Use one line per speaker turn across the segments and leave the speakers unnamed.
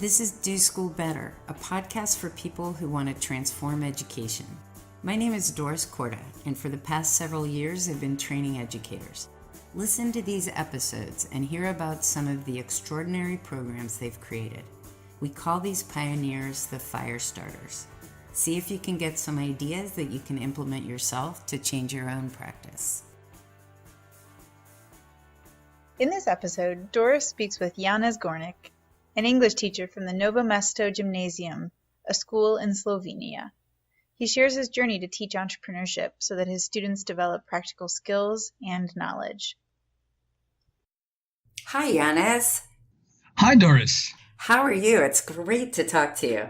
This is Do School Better, a podcast for people who want to transform education. My name is Doris Korda, and for the past several years, I've been training educators. Listen to these episodes and hear about some of the extraordinary programs they've created. We call these pioneers the fire starters. See if you can get some ideas that you can implement yourself to change your own practice.
In this episode, Doris speaks with Janez Gornick, an English teacher from the Novo Mesto Gymnasium, a school in Slovenia. He shares his journey to teach entrepreneurship so that his students develop practical skills and knowledge.
Hi, Janez.
Hi, Doris.
How are you? It's great to talk to you.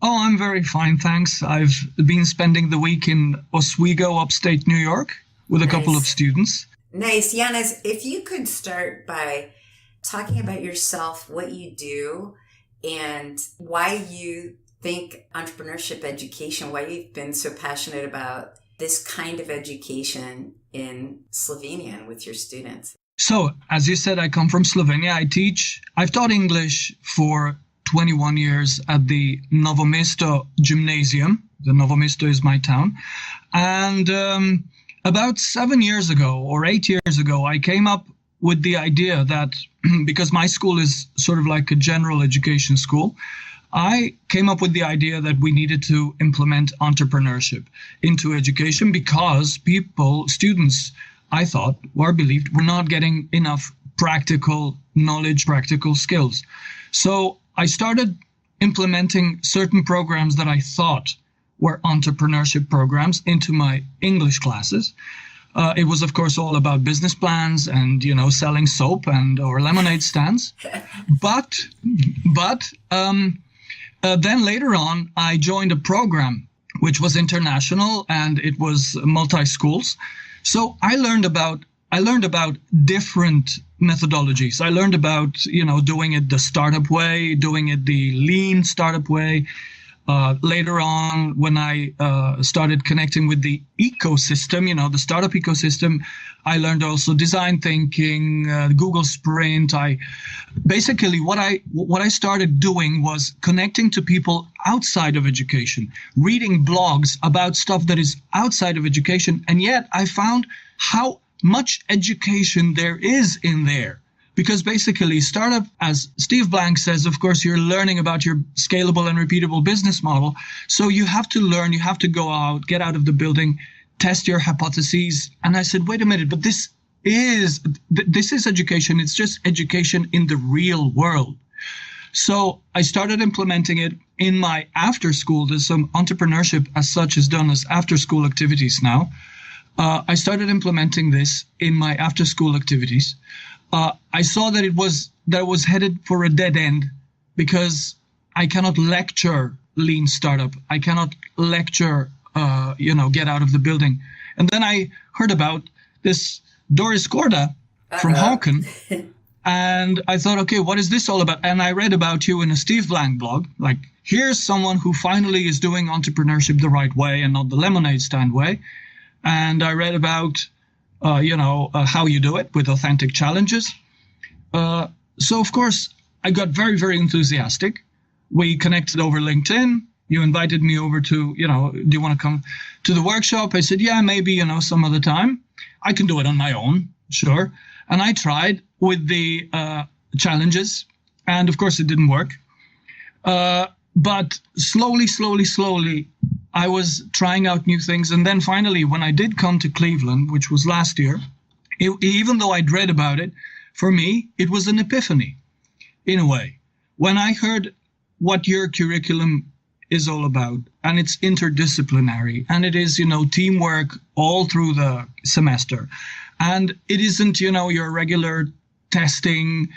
Oh, I'm very fine, thanks. I've been spending the week in Oswego, upstate New York, with a couple of students.
Nice. Janez, if you could start by talking about yourself, what you do, and why you think entrepreneurship education, why you've been so passionate about this kind of education in Slovenia and with your students.
So, as you said, I come from Slovenia. I've taught English for 21 years at the Novo Mesto Gymnasium. The Novo Mesto is my town. And about 7 years ago or 8 years ago, I came up with the idea that because my school is sort of like a general education school, I came up with the idea that we needed to implement entrepreneurship into education because students, I thought, or believed, were not getting enough practical knowledge, practical skills. So I started implementing certain programs that I thought were entrepreneurship programs into my English classes. It was, of course, all about business plans and, selling soap or lemonade stands. But then later on, I joined a program which was international and it was multi-schools. So I learned about different methodologies. I learned about, doing it the startup way, doing it the lean startup way. Later on, when I started connecting with the ecosystem, the startup ecosystem, I learned also design thinking, Google Sprint. What I started doing was connecting to people outside of education, reading blogs about stuff that is outside of education. And yet I found how much education there is in there. Because basically, startup, as Steve Blank says, of course, you're learning about your scalable and repeatable business model. So you have to learn, you have to go out, get out of the building, test your hypotheses. And I said, wait a minute, but this is education. It's just education in the real world. So I started implementing it in my after school. There's some entrepreneurship as such is done as after school activities now. I started implementing this in my after school activities. I saw that it was headed for a dead end because I cannot lecture lean startup. I cannot lecture, get out of the building. And then I heard about this Doris Korda from Hawken. And I thought, okay, what is this all about? And I read about you in a Steve Blank blog. Like, here's someone who finally is doing entrepreneurship the right way and not the lemonade stand way. And I read about how you do it with authentic challenges. So, of course, I got very, very enthusiastic. We connected over LinkedIn. You invited me over to, do you want to come to the workshop? I said, yeah, maybe, some other time. I can do it on my own, sure. And I tried with the challenges. And, of course, it didn't work. But slowly, I was trying out new things. And then finally, when I did come to Cleveland, which was last year, even though I'd read about it, for me, it was an epiphany, in a way. When I heard what your curriculum is all about, and it's interdisciplinary, and it is, teamwork all through the semester. And it isn't, your regular testing,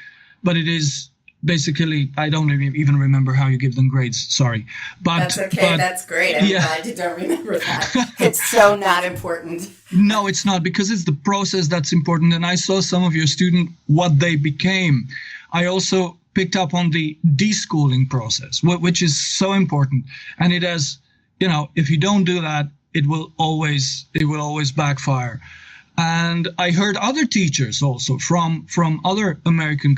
but it is basically, I don't even remember how you give them grades. Sorry. But
that's okay. That's great. I'm glad you don't remember that. It's so not important.
No, it's not, because it's the process that's important. And I saw some of your students, what they became. I also picked up on the deschooling process, which is so important. And it has, if you don't do that, it will always backfire. And I heard other teachers also from other American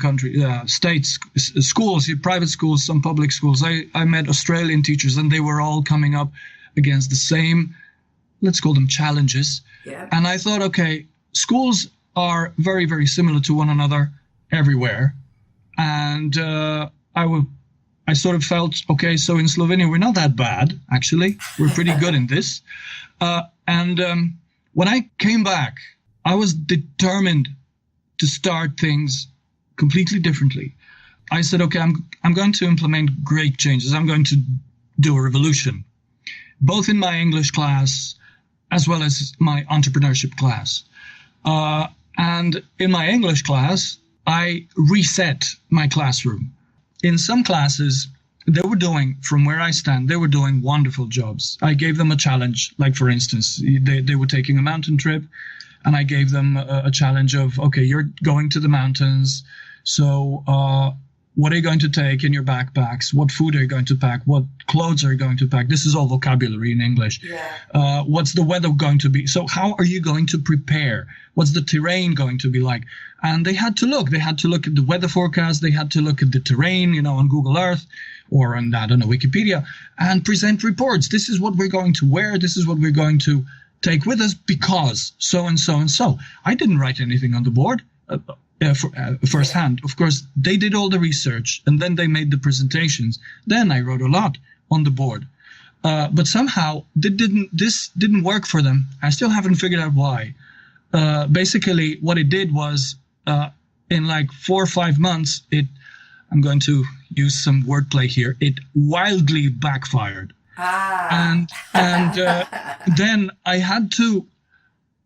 states, schools, private schools, some public schools. I met Australian teachers, and they were all coming up against the same, let's call them challenges.
Yeah.
And I thought, okay, schools are very, very similar to one another everywhere. And I sort of felt, okay, so in Slovenia, we're not that bad, actually. We're pretty good in this. When I came back, I was determined to start things completely differently. I said, okay, I'm going to implement great changes. I'm going to do a revolution, both in my English class as well as my entrepreneurship class. And in my English class, I reset my classroom. In some classes, they were doing, from where I stand, they were doing wonderful jobs. I gave them a challenge, like for instance, they were taking a mountain trip, and I gave them a challenge of, okay, you're going to the mountains, so what are you going to take in your backpacks? What food are you going to pack? What clothes are you going to pack? This is all vocabulary in English.
Yeah.
What's the weather going to be? So how are you going to prepare? What's the terrain going to be like? And they had to look. They had to look at the weather forecast. They had to look at the terrain, on Google Earth or on, Wikipedia, and present reports. This is what we're going to wear. This is what we're going to take with us because so and so and so. I didn't write anything on the board. Firsthand. Of course, they did all the research and then they made the presentations. Then I wrote a lot on the board. But somehow this didn't work for them. I still haven't figured out why. Basically, what it did was in like 4 or 5 months, I'm going to use some wordplay here, it wildly backfired. And then I had to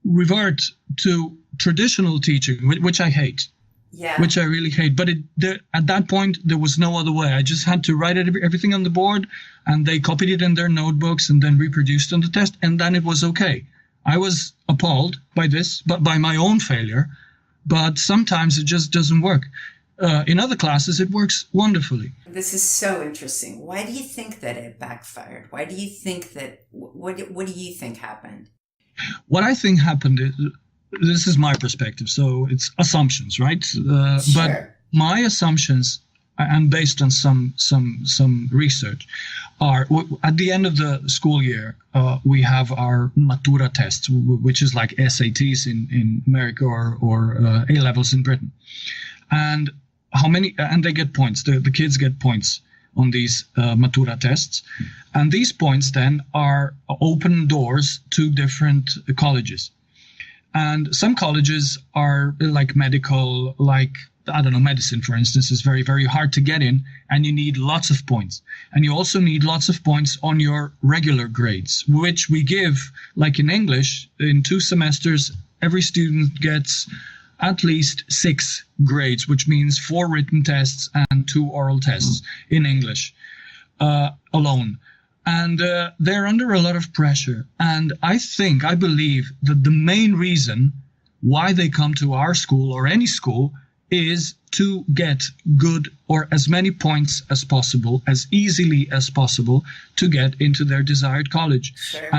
revert to traditional teaching, which I hate, which I really hate. But at that point, there was no other way. I just had to write everything on the board, and they copied it in their notebooks and then reproduced on the test, and then it was okay. I was appalled by this, but by my own failure. But sometimes it just doesn't work. In other classes, it works wonderfully.
This is so interesting. Why do you think that it backfired? Why do you think that? What do you think happened?
What I think happened is, this is my perspective, so it's assumptions, right?
Sure.
But my assumptions, and based on some research, are at the end of the school year, we have our matura tests, which is like SATs in America or A-levels in Britain, and they get points. The kids get points on these matura tests, and these points then are open doors to different colleges. And some colleges are like medical, medicine, for instance, is very, very hard to get in, and you need lots of points. And you also need lots of points on your regular grades, which we give, like in English, in 2 semesters, every student gets at least 6 grades, which means 4 written tests and 2 oral tests in English alone. And they're under a lot of pressure. And I believe that the main reason why they come to our school or any school is to get good or as many points as possible, as easily as possible, to get into their desired college.
Sure.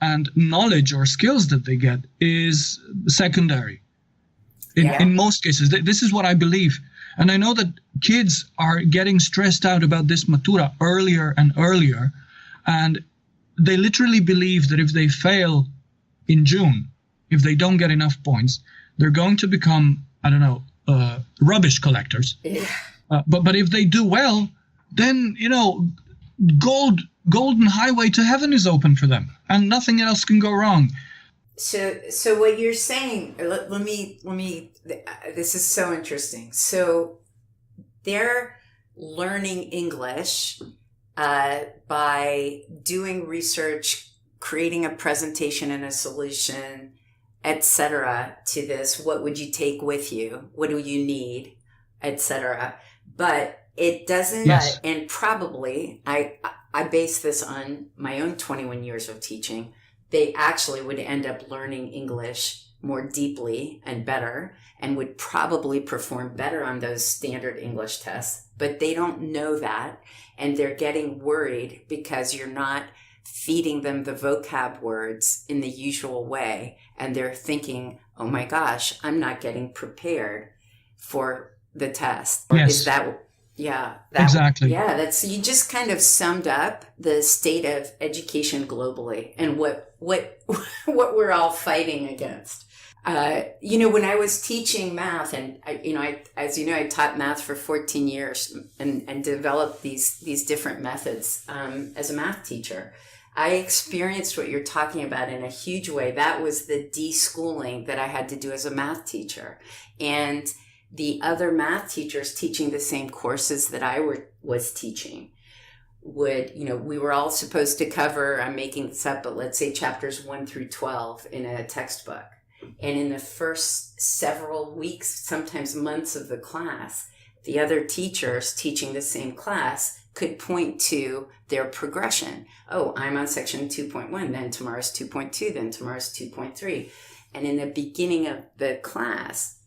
And knowledge or skills that they get is secondary. In most cases, this is what I believe. And I know that kids are getting stressed out about this matura earlier and earlier. And they literally believe that if they fail in June, if they don't get enough points, they're going to become, rubbish collectors.
Yeah.
But if they do well, then, golden highway to heaven is open for them, and nothing else can go wrong.
So what you're saying, let me, this is so interesting. So they're learning English by doing research, creating a presentation and a solution, etc. to this. What would you take with you? What do you need, etc. But it doesn't,
yes.
And probably, I base this on my own 21 years of teaching. They actually would end up learning English more deeply and better, and would probably perform better on those standard English tests. But they don't know that, and they're getting worried because you're not feeding them the vocab words in the usual way, and they're thinking, oh my gosh, I'm not getting prepared for the test.
Yes.
Is that,
exactly.
Yeah, you just kind of summed up the state of education globally and what we're all fighting against. When I was teaching math, and I taught math for 14 years and developed these different methods as a math teacher. I experienced what you're talking about in a huge way. That was the deschooling that I had to do as a math teacher. And the other math teachers teaching the same courses that I was teaching we were all supposed to cover, I'm making this up, but let's say chapters 1 through 12 in a textbook. And in the first several weeks, sometimes months of the class, the other teachers teaching the same class could point to their progression. Oh, I'm on section 2.1, then tomorrow's 2.2, then tomorrow's 2.3. And in the beginning of the class,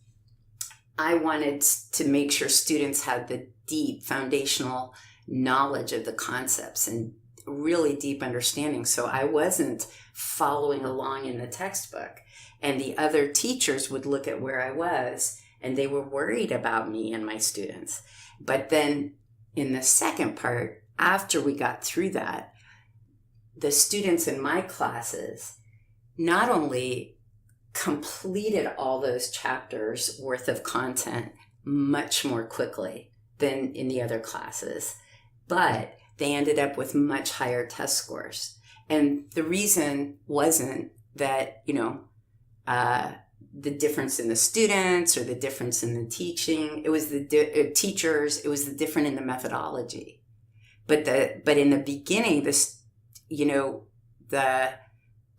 I wanted to make sure students had the deep foundational knowledge of the concepts and really deep understanding. So I wasn't following along in the textbook. And the other teachers would look at where I was, and they were worried about me and my students. But then in the second part, after we got through that, the students in my classes not only completed all those chapters worth of content much more quickly than in the other classes, but they ended up with much higher test scores. And the reason wasn't that, the difference in the students or the difference in the teaching. It was the teachers. It was the different in the methodology. But in the beginning, the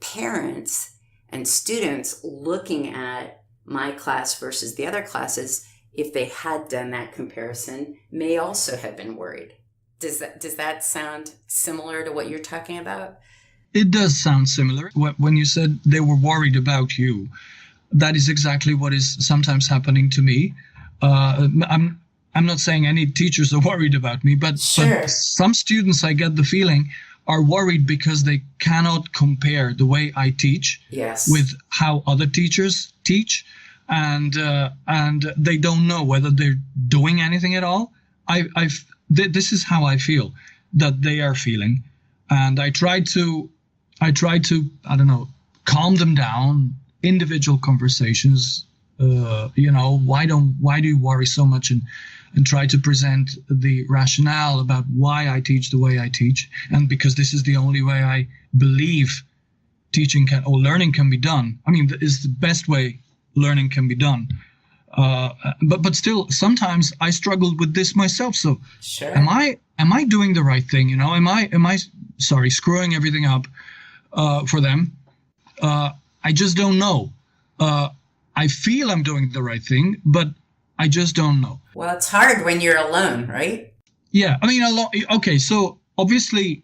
parents and students looking at my class versus the other classes, if they had done that comparison, may also have been worried. Does that sound similar to what you're talking about?
It does sound similar. When you said they were worried about you, that is exactly what is sometimes happening to me. I'm not saying any teachers are worried about me, but some students, I get the feeling, are worried because they cannot compare the way I teach with how other teachers teach, and they don't know whether they're doing anything at all. This is how I feel that they are feeling, and I try to calm them down. Individual conversations, why do you worry so much, and try to present the rationale about why I teach the way I teach, and because this is the only way I believe teaching or learning can be done. I mean, it's the best way learning can be done. But still, sometimes I struggled with this myself. So, am I doing the right thing? Am I screwing everything up for them? I just don't know. I feel I'm doing the right thing, but I just don't know.
Well, it's hard when you're alone, right?
Yeah, I mean, okay, so obviously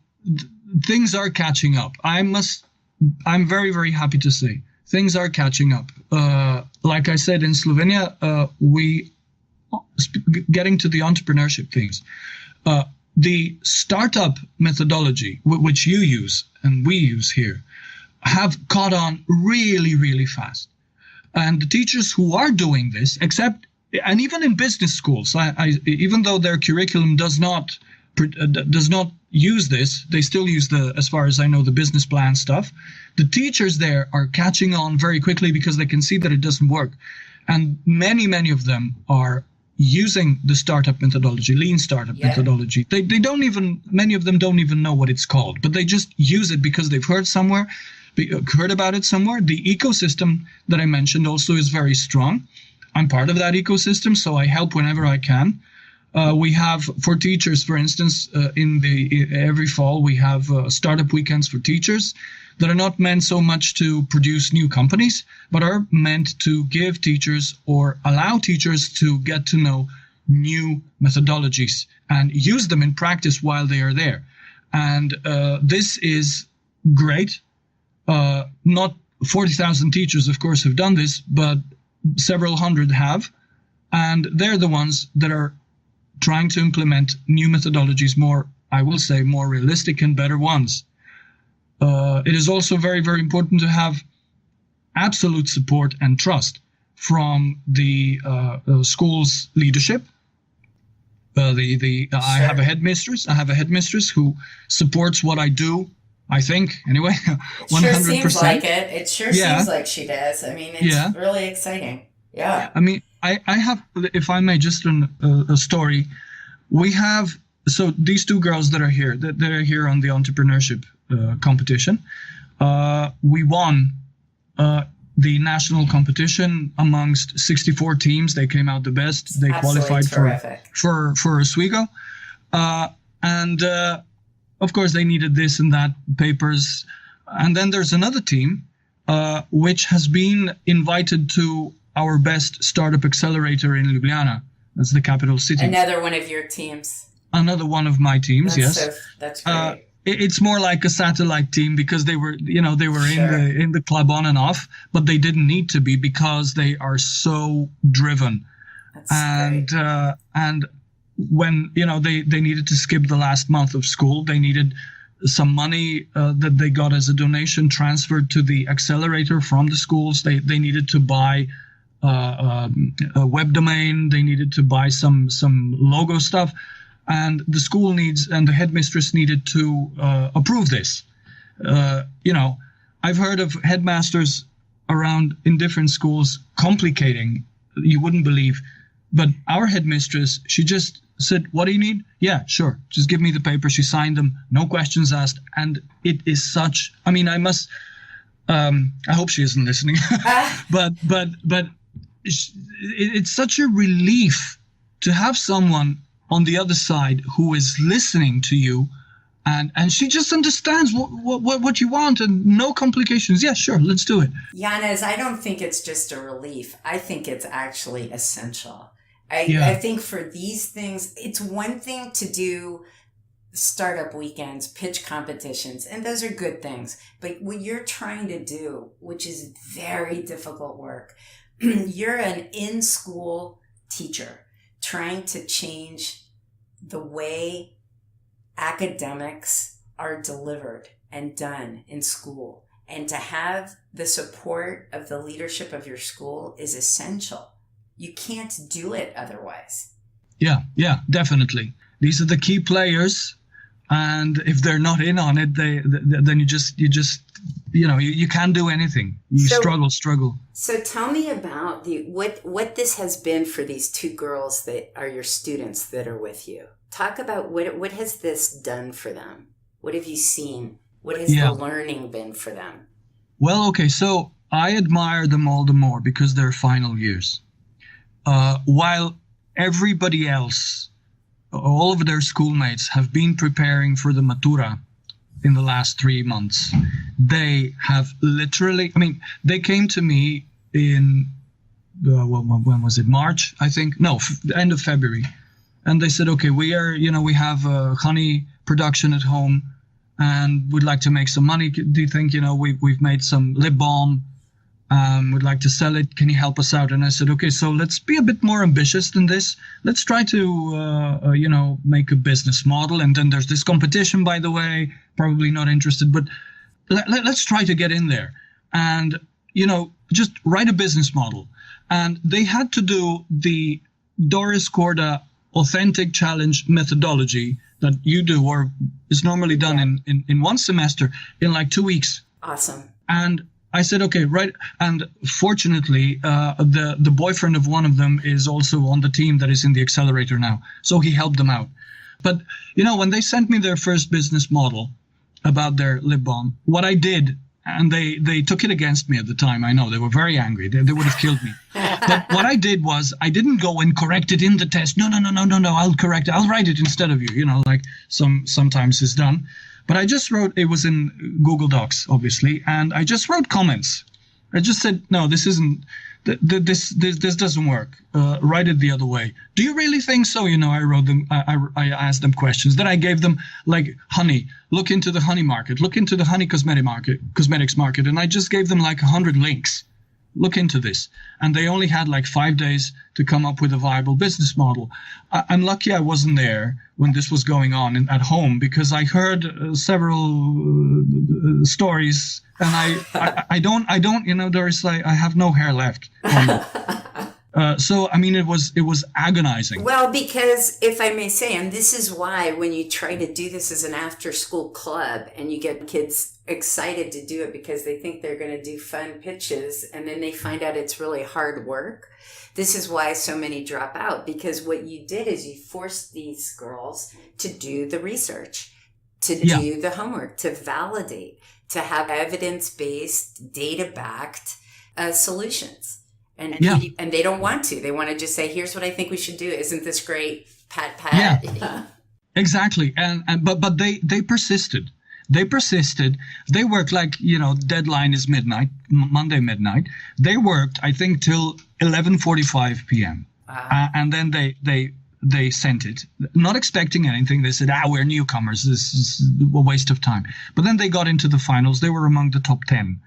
things are catching up. I'm very, very happy to say things are catching up. Like I said, in Slovenia, getting to the entrepreneurship things, the startup methodology, which you use and we use here, have caught on really, really fast. And the teachers who are doing this, and even in business schools, even though their curriculum does not use this, they still use as far as I know, the business plan stuff. The teachers there are catching on very quickly because they can see that it doesn't work. And many, many of them are using the startup methodology, lean startup methodology. Many of them don't even know what it's called, but they just use it because they've heard about it somewhere. The ecosystem that I mentioned also is very strong. I'm part of that ecosystem, so I help whenever I can. We have, for teachers, for instance, every fall we have startup weekends for teachers that are not meant so much to produce new companies, but are meant to give teachers or allow teachers to get to know new methodologies and use them in practice while they are there. And this is great. Not 40,000 teachers, of course, have done this, but several hundred have. And they're the ones that are trying to implement new methodologies, more realistic and better ones. It is also very, very important to have absolute support and trust from the school's leadership. I have a headmistress. I have a headmistress who supports what I do. I think, anyway, 100%.
Sure seems like it. It sure seems like she does. I mean, it's really exciting. Yeah.
I mean, I have, if I may, just a story. We have, so these two girls that are here on the entrepreneurship competition. We won the national competition amongst 64 teams. They came out the best. They qualified for Oswego. And of course, they needed this and that papers. And then there's another team which has been invited to our best startup accelerator in Ljubljana. That's the capital city.
Another one of your teams.
Another one of my teams, yes.
That's great.
It's more like a satellite team because they were in the club on and off, but they didn't need to be because they are so driven. That's great. And when they needed to skip the last month of school, they needed some money that they got as a donation transferred to the accelerator from the schools. They needed to buy a web domain. They needed to buy some logo stuff. And the school and the headmistress needed to approve this. I've heard of headmasters around in different schools complicating, you wouldn't believe. But our headmistress, she just said, "What do you need?" "Yeah, sure. Just give me the paper." She signed them, no questions asked. And it is such, I mean, I hope she isn't listening, but it's such a relief to have someone on the other side who is listening to you, and she just understands what you want and no complications. Yeah, sure, let's do it.
Janez, I don't think it's just a relief. I think it's actually essential. I think for these things, it's one thing to do startup weekends, pitch competitions, and those are good things. But what you're trying to do, which is very difficult work, you're an in-school teacher trying to change the way academics are delivered and done in school. And to have the support of the leadership of your school is essential. You can't do it otherwise. Yeah, definitely. These are the key players. And if they're not in on it, then you can't do anything. You struggle. So tell me about what this has been for these two girls that are your students that are with you. Talk about what has this done for them? What have you seen? What has the learning been for them?
Well, okay, so I admire them all the more because they're final years. While everybody else, all of their schoolmates have been preparing for the Matura in the last 3 months. They have literally, they came to me in, when was it? March, I think? No, the end of February. And they said, okay, we have honey production at home and we'd like to make some money. Do you think, we've made some lip balm. We'd like to sell it. Can you help us out? And I said, okay, so let's be a bit more ambitious than this. Let's try to, make a business model. And then there's this competition, by the way, probably not interested, but let's try to get in there and, just write a business model. And they had to do the Doris Korda authentic challenge methodology that you do, or is normally done in one semester in like 2 weeks.
Awesome.
And I said, okay, right. And fortunately, the boyfriend of one of them is also on the team that is in the accelerator now. So he helped them out. But, when they sent me their first business model about their lip balm, what I did, and they took it against me at the time. I know they were very angry. They would have killed me. But what I did was I didn't go and correct it in the test. No. I'll correct it. I'll write it instead of you, like sometimes is done. But I just wrote, it was in Google Docs, obviously, and I just wrote comments. I just said, no, this isn't, this doesn't work. Write it the other way. Do you really think so? I wrote them, I asked them questions. Then I gave them like honey, look into the honey market, look into the honey cosmetics market. And I just gave them like 100 links look into this. And they only had like 5 days to come up with a viable business model. I'm lucky I wasn't there when this was going on at home, because I heard several stories, and I don't, Doris, I have no hair left on me. So, I mean, it was agonizing.
Well, because if I may say, and this is why when you try to do this as an after-school club and you get kids excited to do it because they think they're going to do fun pitches, and then they find out it's really hard work. This is why so many drop out, because what you did is you forced these girls to do the research, to do the homework, to validate, to have evidence-based, data-backed solutions. And they don't want to. They want to just say, here's what I think we should do. Isn't this great? Pat.
Yeah, exactly. But they persisted. They persisted. They worked like, deadline is midnight, Monday midnight. They worked, I think, till 11:45 p.m. And then they sent it, not expecting anything. They said, we're newcomers. This is a waste of time. But then they got into the finals. They were among the top 10.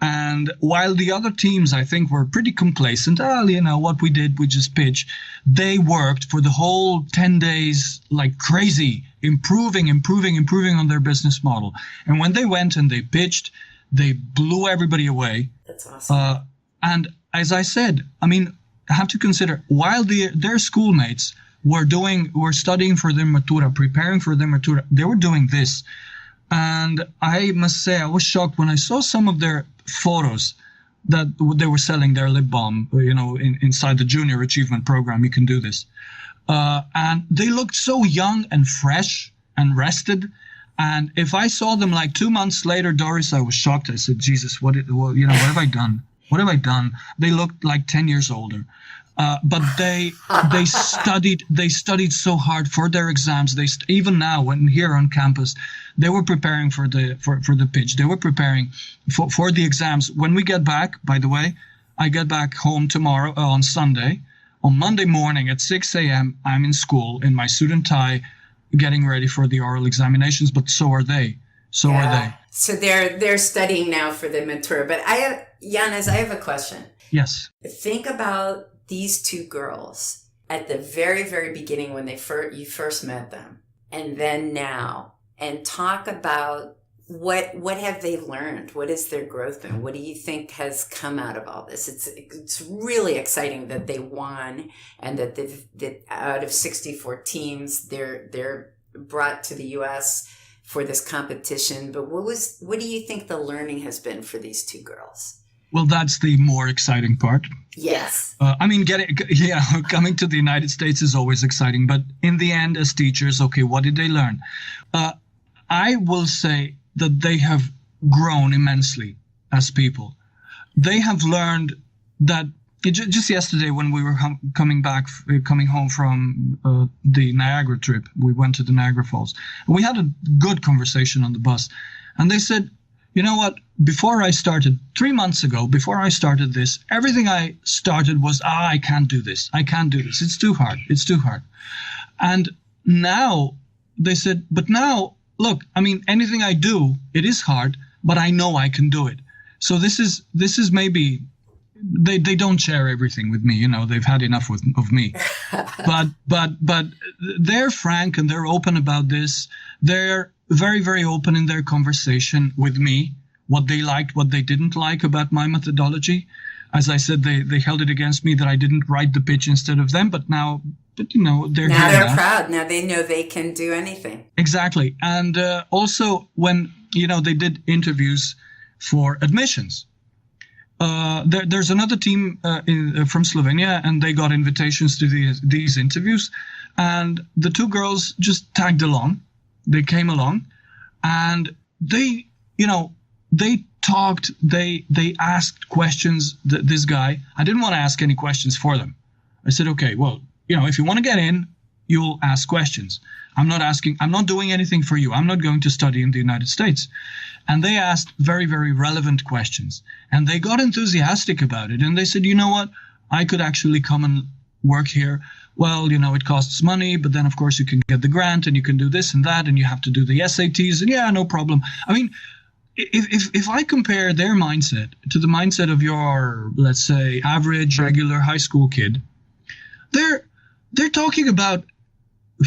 And while the other teams, I think, were pretty complacent, what we did, we just pitched, they worked for the whole 10 days like crazy, improving on their business model. And when they went and they pitched, they blew everybody away.
That's awesome.
And as I said, I mean, I have to consider, while their schoolmates were studying for their matura, preparing for their matura, they were doing this. And I must say, I was shocked when I saw some of their photos that they were selling their lip balm, inside the junior achievement program. You can do this. And they looked so young and fresh and rested. And if I saw them like 2 months later, Doris, I was shocked. I said, Jesus, what have I done? What have I done? They looked like 10 years older. But they studied so hard for their exams. Even now, when here on campus, they were preparing for the pitch. They were preparing for the exams. When we get back, by the way, I get back home tomorrow on Sunday. On Monday morning at 6 a.m., I'm in school in my suit and tie, getting ready for the oral examinations. But so are they. So they're studying now for the matura. But Janez, I have a question. Yes.
Think about these two girls at the very, very beginning when you first met them, and then now, and talk about what have they learned? What has their growth been? What do you think has come out of all this? It's really exciting that they won, and that out of 64 teams, they're brought to the U.S. for this competition. But what do you think the learning has been for these two girls?
Well, that's the more exciting part.
Yes.
Coming to the United States is always exciting. But in the end, as teachers, okay, what did they learn? I will say that they have grown immensely as people. They have learned that just yesterday when we were coming home from the Niagara trip, we went to the Niagara Falls. We had a good conversation on the bus. And they said, you know what? 3 months ago, before I started this, everything I started was, I can't do this. It's too hard. And now they said, but now, look, I mean, anything I do, it is hard, but I know I can do it. So this is maybe, they don't share everything with me. They've had enough of me. but they're frank and they're open about this. They're very, very open in their conversation with me, what they liked, what they didn't like about my methodology. As I said, they held it against me that I didn't write the pitch instead of them, but now they're
proud. Now they know they can do anything.
Exactly. And also when, they did interviews for admissions, there's another team from Slovenia, and they got invitations to these interviews, and the two girls just tagged along. They came along, and they talked, they asked questions. This guy, I didn't want to ask any questions for them. I said, okay, well, if you want to get in, you'll ask questions. I'm not doing anything for you. I'm not going to study in the United States. And they asked very, very relevant questions, and they got enthusiastic about it. And they said, you know what? I could actually come and work here. Well, it costs money, but then of course you can get the grant and you can do this and that, and you have to do the SATs, and no problem. I mean, if I compare their mindset to the mindset of your, let's say, average regular high school kid, they're talking about,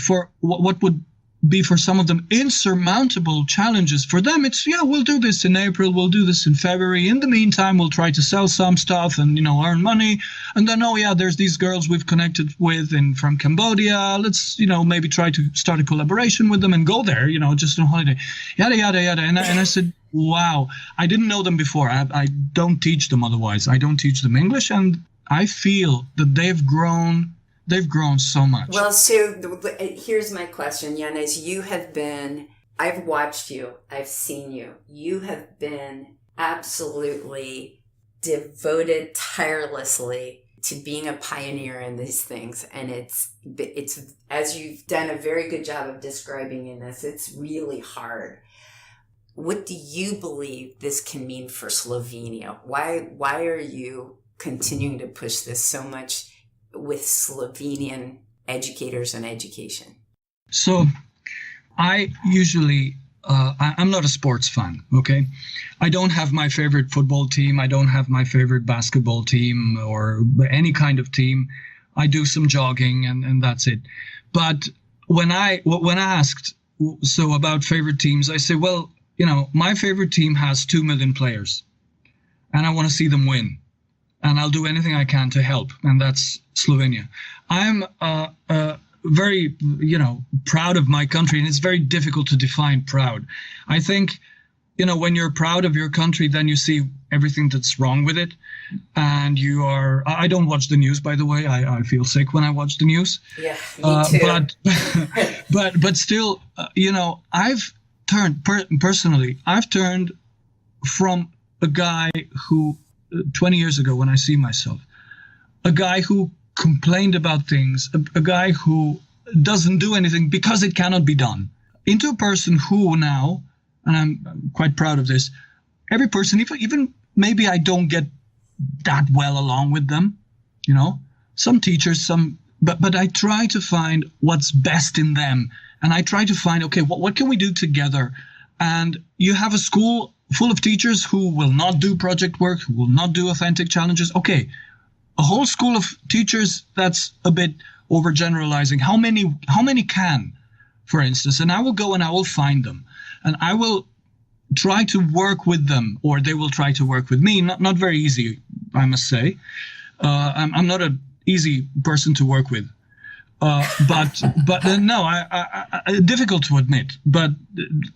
for what would be for some of them insurmountable challenges. For them, it's, yeah, we'll do this in April, we'll do this in February. In the meantime, we'll try to sell some stuff and, earn money. And then, oh yeah, there's these girls we've connected with from Cambodia. Let's, maybe try to start a collaboration with them and go there, just on holiday, yada, yada, yada. And I said, wow, I didn't know them before. I don't teach them otherwise. I don't teach them English. And I feel that they've grown so much.
Well, so here's my question, Janez. I've watched you, I've seen you. You have been absolutely devoted tirelessly to being a pioneer in these things. And it's as you've done a very good job of describing in this, it's really hard. What do you believe this can mean for Slovenia? Why are you continuing to push this so much with Slovenian educators and education?
So I usually, I'm not a sports fan, okay? I don't have my favorite football team. I don't have my favorite basketball team or any kind of team. I do some jogging and that's it. But when I asked about favorite teams, I say, well, my favorite team has 2 million players and I want to see them win. And I'll do anything I can to help, and that's Slovenia. I'm very, proud of my country, and it's very difficult to define proud. I think, when you're proud of your country, then you see everything that's wrong with it, and you are. I don't watch the news, by the way. I feel sick when I watch the news.
Yeah, me too.
But still, I've turned personally. I've turned from a guy who. 20 years ago when I see myself, a guy who complained about things, a guy who doesn't do anything because it cannot be done, into a person who now, and I'm quite proud of this, every person, even maybe I don't get that well along with them, some teachers, but I try to find what's best in them. And I try to find, okay, what can we do together? And you have a school full of teachers who will not do project work, who will not do authentic challenges. Okay, a whole school of teachers, that's a bit overgeneralizing. How many can, for instance? And I will go and I will find them. And I will try to work with them, or they will try to work with me. Not very easy, I must say. I'm not an easy person to work with. But no, I difficult to admit, but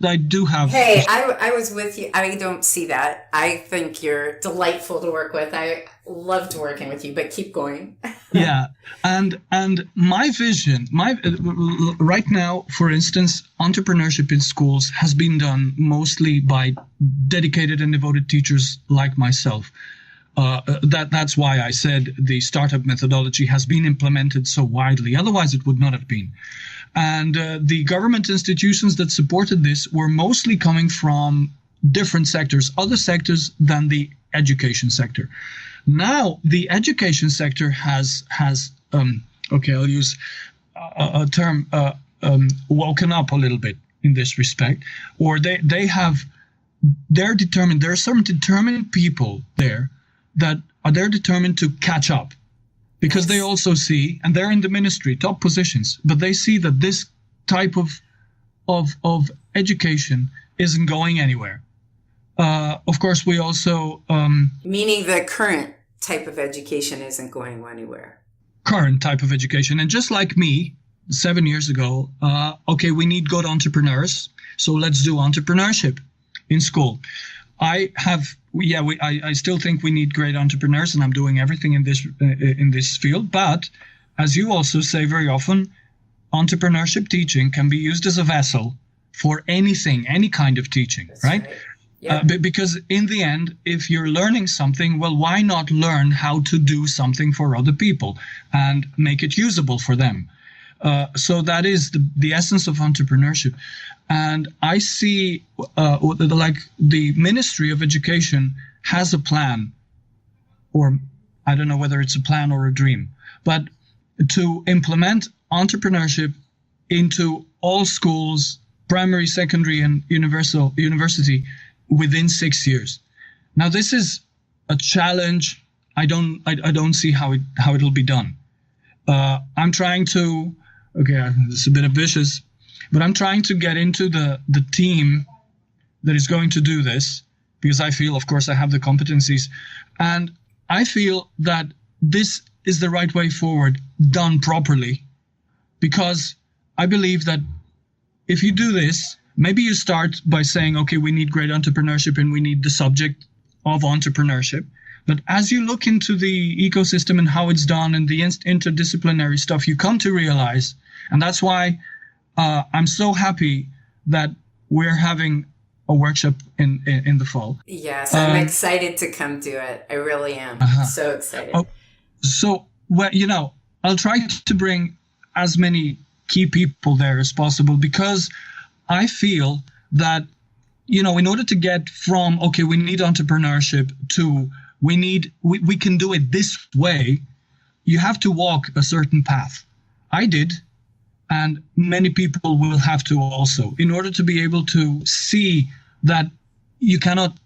I do have.
Hey, I was with you. I don't see that. I think you're delightful to work with. I loved working with you, but keep going.
Yeah. And my vision, right now, for instance, entrepreneurship in schools has been done mostly by dedicated and devoted teachers like myself. That's why I said the startup methodology has been implemented so widely. Otherwise, it would not have been. And the government institutions that supported this were mostly coming from different sectors, other sectors than the education sector. Now, the education sector has okay, I'll use a term, woken up a little bit in this respect, or they're determined. There are some determined people there that they're determined to catch up, because they also see, and they're in the ministry, top positions, but they see that this type of education isn't going anywhere. Of course, we also...
Meaning the current type of education isn't going anywhere.
Current type of education. And just like me, 7 years ago, okay, we need good entrepreneurs, so let's do entrepreneurship in school. I still think we need great entrepreneurs, and I'm doing everything in this field. But as you also say very often, entrepreneurship teaching can be used as a vessel for anything, any kind of teaching, right? Yeah. Because in the end, if you're learning something, well, why not learn how to do something for other people and make it usable for them? So that is the essence of entrepreneurship. And I see like the Ministry of Education has a plan, or I don't know whether it's a plan or a dream, but to implement entrepreneurship into all schools, primary, secondary, and university, within 6 years. Now, this is a challenge. I don't see how it'll be done. I'm trying to, it's a bit ambitious, but I'm trying to get into the team that is going to do this, because I feel, of course, I have the competencies, and I feel that this is the right way forward, done properly, because I believe that if you do this, maybe you start by saying, okay, we need great entrepreneurship and we need the subject of entrepreneurship. But as you look into the ecosystem and how it's done and the interdisciplinary stuff, you come to realize, and that's why I'm so happy that we're having a workshop in the fall.
Yes, I'm excited to come to it. I really am. So excited.
So, well, I'll try to bring as many key people there as possible, because I feel that, in order to get from, okay, we need entrepreneurship to we can do it this way, you have to walk a certain path. I did, and many people will have to also, in order to be able to see that you cannot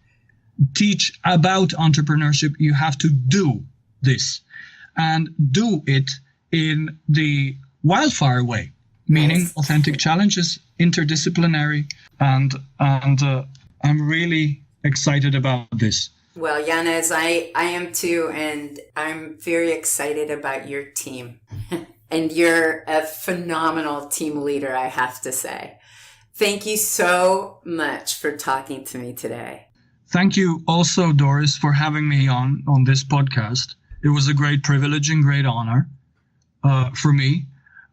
teach about entrepreneurship, you have to do this, and do it in the wildfire way, meaning
Nice.
authentic challenges, interdisciplinary, and I'm really excited about this.
Well, Janez, I am too, and I'm very excited about your team. And you're a phenomenal team leader, I have to say. Thank you so much for talking to me today.
Thank you also, Doris, for having me on this podcast. It was a great privilege and great honor for me.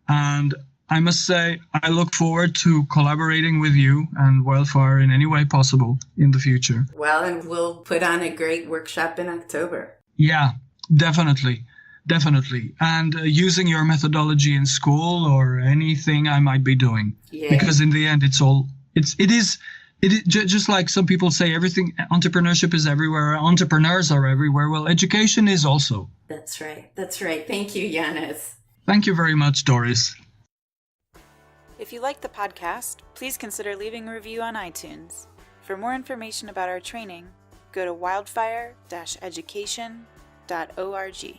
And I must say, I look forward to collaborating with you and Wildfire in any way possible in the future.
Well, and we'll put on a great workshop in October.
Yeah, definitely. And using your methodology in school or anything I might be doing.
Yeah.
Because in the end, it is just like some people say, everything, entrepreneurship is everywhere. Entrepreneurs are everywhere. Well, education is also.
That's right. Thank you, Janez.
Thank you very much, Doris.
If you like the podcast, please consider leaving a review on iTunes. For more information about our training, go to wildfire-education.org.